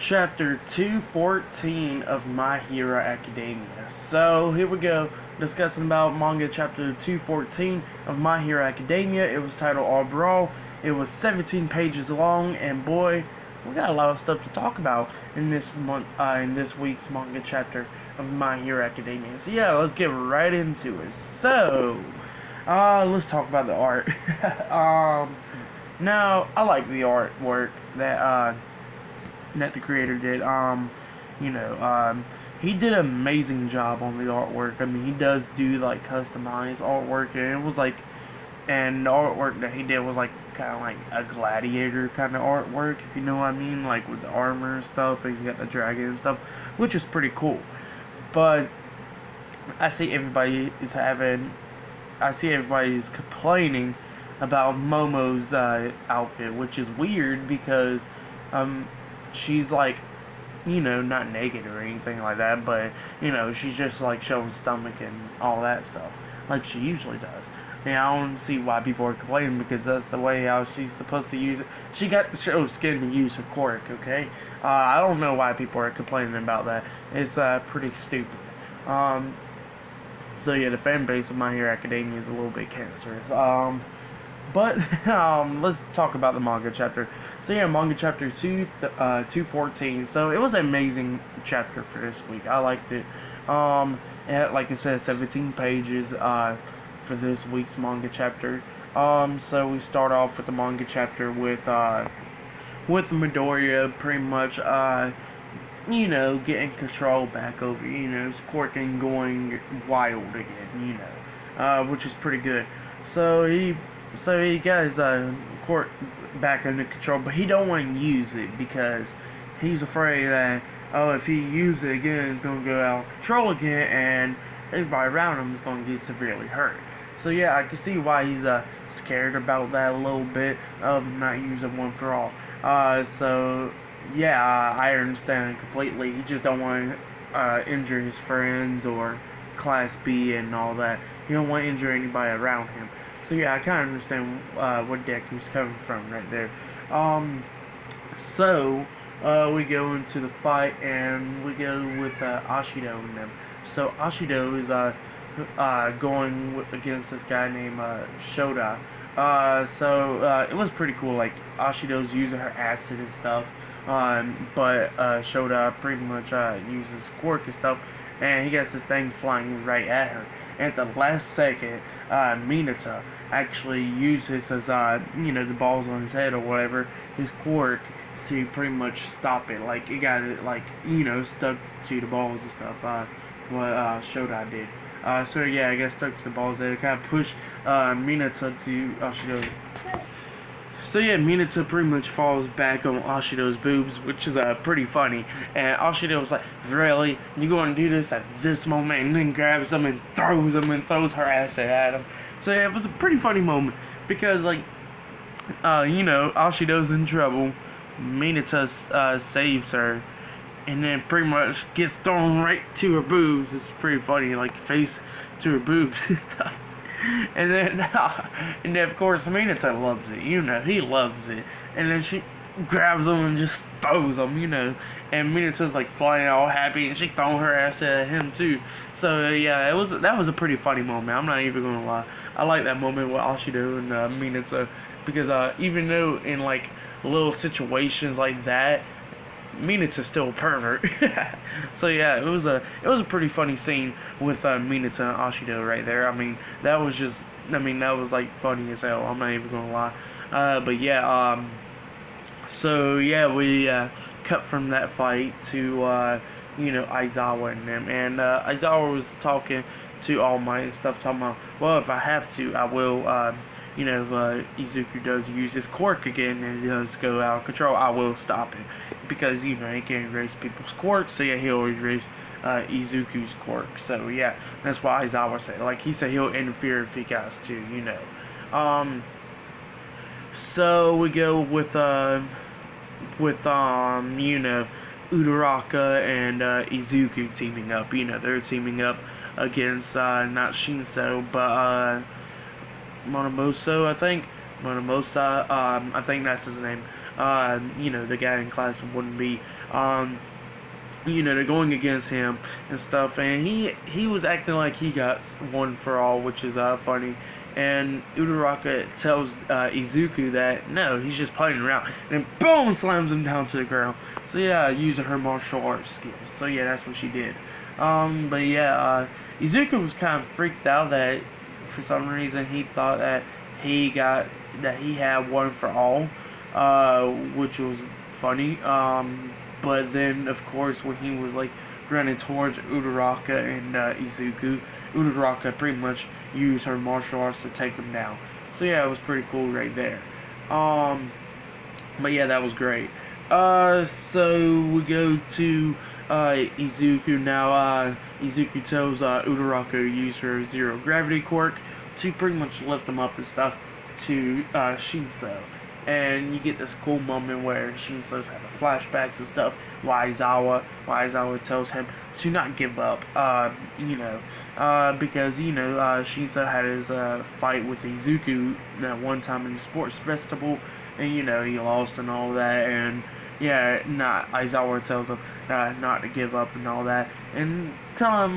chapter 214 of My Hero Academia. So here we go, discussing about manga chapter 214 of My Hero Academia. It was titled All Brawl. It was 17 pages long, and boy, we got a lot of stuff to talk about in this week's manga chapter of My Hero Academia. So yeah, let's get right into it. So, let's talk about the art. Now I like the artwork that the creator did. He did an amazing job on the artwork. I mean, he does do like customized artwork, and it was like, and the artwork that he did was like kind of like a gladiator kind of artwork, if you know what I mean, like with the armor and stuff, and you got the dragon and stuff, which is pretty cool. But I see everybody's complaining about Momo's outfit, which is weird because she's like, not naked or anything like that, but she's just like showing stomach and all that stuff like she usually does. And I don't see why people are complaining, because that's the way how she's supposed to use it. She got to show skin to use her quirk, okay? I don't know why people are complaining about that. It's pretty stupid. So yeah, the fan base of My Hero Academia is a little bit cancerous. But let's talk about the manga chapter. So yeah, manga chapter 214. So it was an amazing chapter for this week. I liked it. It had, like I said, 17 pages for this week's manga chapter. So we start off with the manga chapter with Midoriya pretty much getting control back over, Quirk and going wild again, which is pretty good. So he got his Quirk back under control, but he don't want to use it because he's afraid that, if he uses it again, it's going to go out of control again, and everybody around him is going to get severely hurt. So yeah, I can see why he's scared about that a little bit, of not using One for All. So yeah, I understand completely. He just don't want to injure his friends or Class B and all that. He don't want to injure anybody around him. So yeah, I kind of understand what Deku's coming from right there. So we go into the fight, and we go with Ashido and them. So Ashido is going against this guy named Shoda. So it was pretty cool. Like, Ashido's using her acid and stuff, but Shoda pretty much uses quirk and stuff, and he gets this thing flying right at her. And at the last second, Mineta actually uses his, the balls on his head or whatever, his quirk, to pretty much stop it. Like, it got it, like, stuck to the balls and stuff, what Shoda did. So yeah, I guess stuck to the balls there, kind of pushed Mineta to Ashido. So yeah, Mineta pretty much falls back on Ashido's boobs, which is pretty funny. And Ashido was like, "Really? You going to do this at this moment?" And then grabs them and throws her ass at him. So yeah, it was a pretty funny moment because, like, Ashido's in trouble. Mineta saves her, and then pretty much gets thrown right to her boobs. It's pretty funny, like, face to her boobs and stuff. And then of course Mineta loves it, he loves it. And then she grabs him and just throws him, and Mineta's like flying all happy, and she throwing her ass at him too. So yeah, that was a pretty funny moment. I'm not even gonna lie. I like that moment with Ashido and Mineta, because even though in like little situations like that, Mineta's still a pervert. So yeah, it was a pretty funny scene with Mineta and Ashido right there. I mean, that was like funny as hell. I'm not even gonna lie. But yeah, so yeah, we cut from that fight to Aizawa and them, and Aizawa was talking to All Might and stuff, talking about, well, if I have to, I will. If Izuku does use his quirk again and does go out of control, I will stop it. Because, he can't erase people's quirks, so yeah, he'll erase Izuku's quirk. So yeah, that's why Aizawa said. Like, he said he'll interfere if he has to, So we go with Uraraka and Izuku teaming up. They're teaming up against, not Shinso, but Monomoso, I think. I think that's his name. you know, the guy in class wouldn't be, you know, they're going against him and stuff, and he was acting like he got one for all, which is funny. And Uraraka tells Izuku that no, he's just playing around, and then boom, slams him down to the ground. So yeah, using her martial arts skills. So yeah, that's what she did. But yeah, Izuku was kind of freaked out that for some reason he thought that he had one for all, which was funny. But then of course when he was like running towards Uraraka and Izuku, Uraraka pretty much used her martial arts to take him down. So yeah, it was pretty cool right there. But yeah, that was great. So we go to Izuku now. Izuku tells Uraraka to use her zero gravity quirk to pretty much lift him up and stuff to Shinso. And you get this cool moment where Shinso's having flashbacks and stuff. Aizawa tells him to not give up, you know, because, you know, Shinso had his fight with Izuku that one time in the sports festival, and, you know, he lost and all that, and, yeah, Aizawa tells him not to give up and all that, and tell him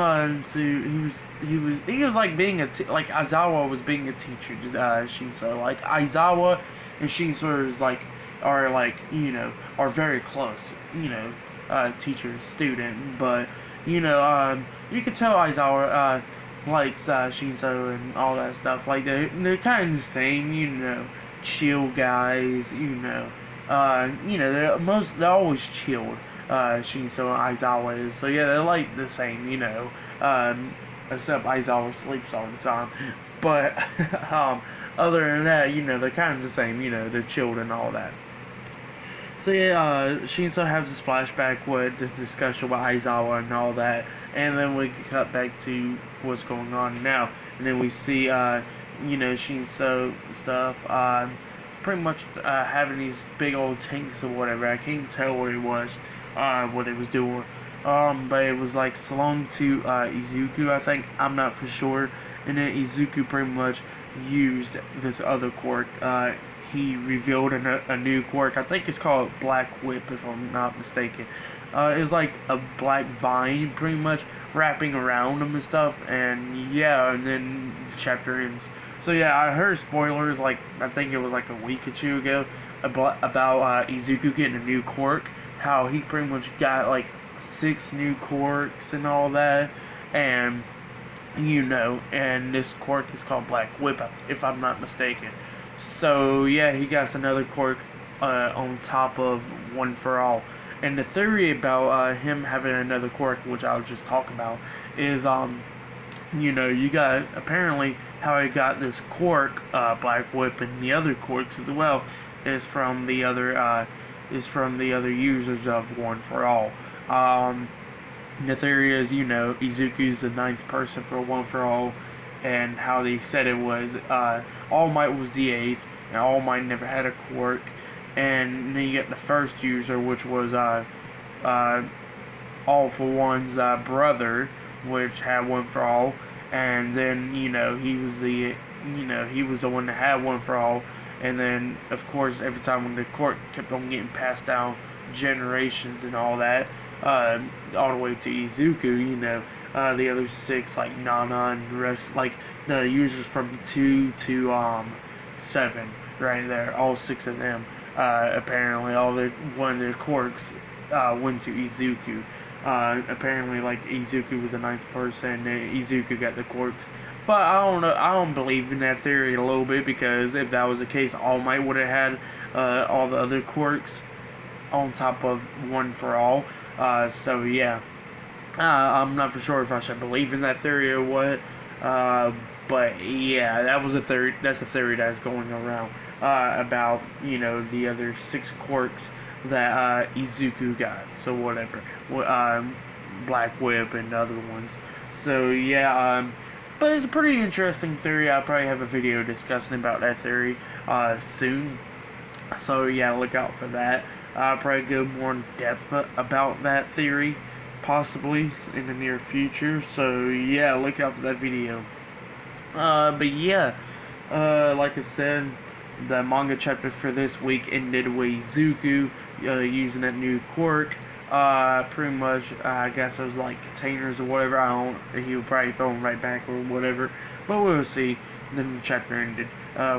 he was like being like Aizawa was being a teacher, Shinso, like Aizawa and Shinso are very close, you know, teacher and student, but, you know, you could tell Aizawa likes Shinso and all that stuff. Like they're kind of the same, you know, chill guys, you know, they're always chilled. Shinso and Aizawa is, so yeah, they're like the same, you know, except Aizawa sleeps all the time, but other than that, you know, they're kind of the same, you know, they're chilled and all that. So yeah, Shinso has this flashback with this discussion with Aizawa and all that, and then we cut back to what's going on now, and then we see, you know, Shinso stuff, pretty much having these big old tanks or whatever. I can't tell what it was, what it was doing, but it was like slung to Izuku, I think. I'm not for sure. And then Izuku pretty much used this other quirk. He revealed a new quirk. I think it's called Black Whip, if I'm not mistaken. It's like a black vine, pretty much wrapping around him and stuff. And yeah, and then the chapter ends. So yeah, I heard spoilers, like I think it was like a week or two ago, about Izuku getting a new quirk. How he pretty much got like 6 new quirks and all that, and you know, and this quirk is called Black Whip, if I'm not mistaken. So yeah, he got another quirk on top of One for All. And the theory about him having another quirk, which I'll just talk about, is you know, you got apparently how he got this quirk, Black Whip, and the other quirks as well is from the other users of One for All. The theory is, you know, Izuku's the 9th person for One for All, and how they said it was All Might was the 8th, and All Might never had a quirk, and then you get the first user, which was All for One's brother, which had One for All, and then, you know, he was the one that had One for All, and then of course every time when the quirk kept on getting passed down generations and all that, all the way to Izuku, you know, the other 6, like Nana and the rest, like the users from 2 to 7, right there, all 6 of them, apparently one of their quirks went to Izuku. Apparently, like, Izuku was the 9th person, and Izuku got the quirks. But I don't know, I don't believe in that theory a little bit, because if that was the case, All Might would have had all the other quirks on top of One for All. So yeah, I'm not for sure if I should believe in that theory or what. But yeah, that's a theory that's going around about, you know, the other 6 quirks that Izuku got. So whatever, Black Whip and other ones. So yeah, but it's a pretty interesting theory. I'll probably have a video discussing about that theory soon. So yeah, look out for that. I'll probably go more in depth about that theory, possibly in the near future. So yeah, look out for that video. But yeah, like I said, the manga chapter for this week ended with Izuku using that new quirk. Pretty much, I guess it was like containers or whatever. I don't. He would probably throw them right back or whatever, but we'll see. And then the chapter ended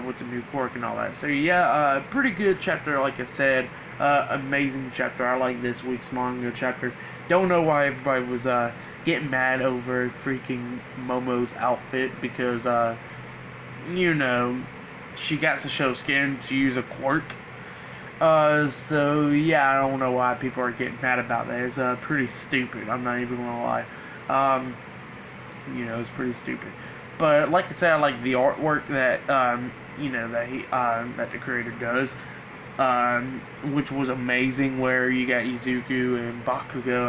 with the new quirk and all that. So yeah, pretty good chapter. Like I said, amazing chapter. I like this week's manga chapter. Don't know why everybody was getting mad over freaking Momo's outfit because you know, she got to show skin to use a quirk. So yeah, I don't know why people are getting mad about that. It's pretty stupid. I'm not even gonna lie. You know, it's pretty stupid. But like I said, I like the artwork that you know, that that the creator does, which was amazing. Where you got Izuku and Bakugo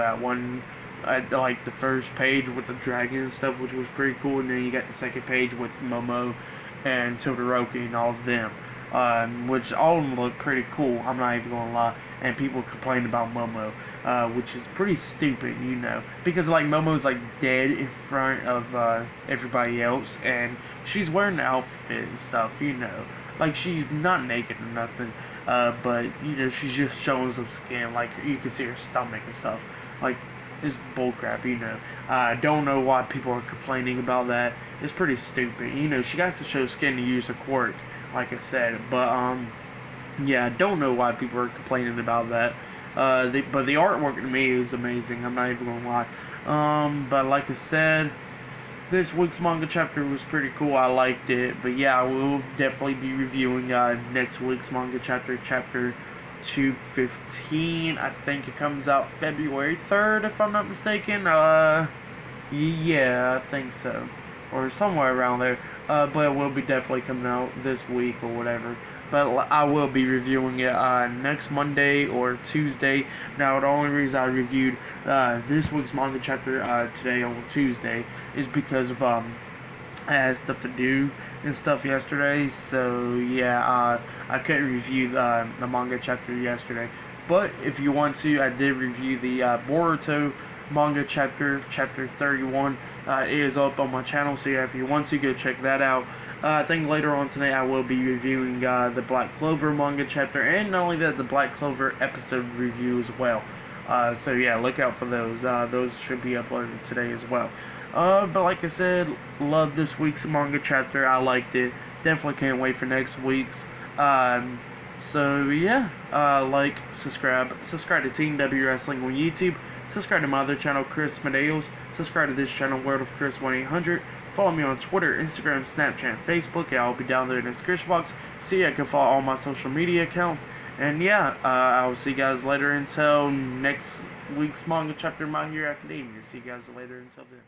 at like the first page with the dragon and stuff, which was pretty cool, and then you got the second page with Momo and Todoroki and all of them, which all of them look pretty cool. I'm not even gonna lie. And people complain about Momo, which is pretty stupid, you know, because like Momo's like dead in front of everybody else, and she's wearing the outfit and stuff, you know, like she's not naked or nothing, but you know, she's just showing some skin, like you can see her stomach and stuff, like it's bullcrap, you know. I don't know why people are complaining about that. It's pretty stupid, you know. She got to show skin to use a quirk, like I said, but yeah, I don't know why people are complaining about that. But the artwork to me is amazing. I'm not even gonna lie. But like I said, this week's manga chapter was pretty cool. I liked it. But yeah, I will definitely be reviewing next week's manga chapter, chapter 215. I think it comes out February 3rd, if I'm not mistaken. Yeah, I think so, or somewhere around there. But it will be definitely coming out this week or whatever. But I will be reviewing it next Monday or Tuesday. Now, the only reason I reviewed this week's manga chapter today on Tuesday is because of I had stuff to do and stuff yesterday. So yeah, I couldn't review the manga chapter yesterday. But if you want to, I did review the Boruto manga chapter 31. It is up on my channel, so yeah, if you want to, go check that out. I think later on tonight I will be reviewing the Black Clover manga chapter, and not only that, the Black Clover episode review as well. So yeah, look out for those. Those should be uploaded today as well. But like I said, love this week's manga chapter. I liked it. Definitely can't wait for next week's. So yeah, like, subscribe to Team W Wrestling on YouTube. Subscribe to my other channel, Chris Medeos. Subscribe to this channel, World of Chris 1-800. Follow me on Twitter, Instagram, Snapchat, Facebook. I'll be down there in the description box, so yeah, you can follow all my social media accounts. And yeah, I will see you guys later until next week's manga chapter of My Hero Academia. See you guys later until then.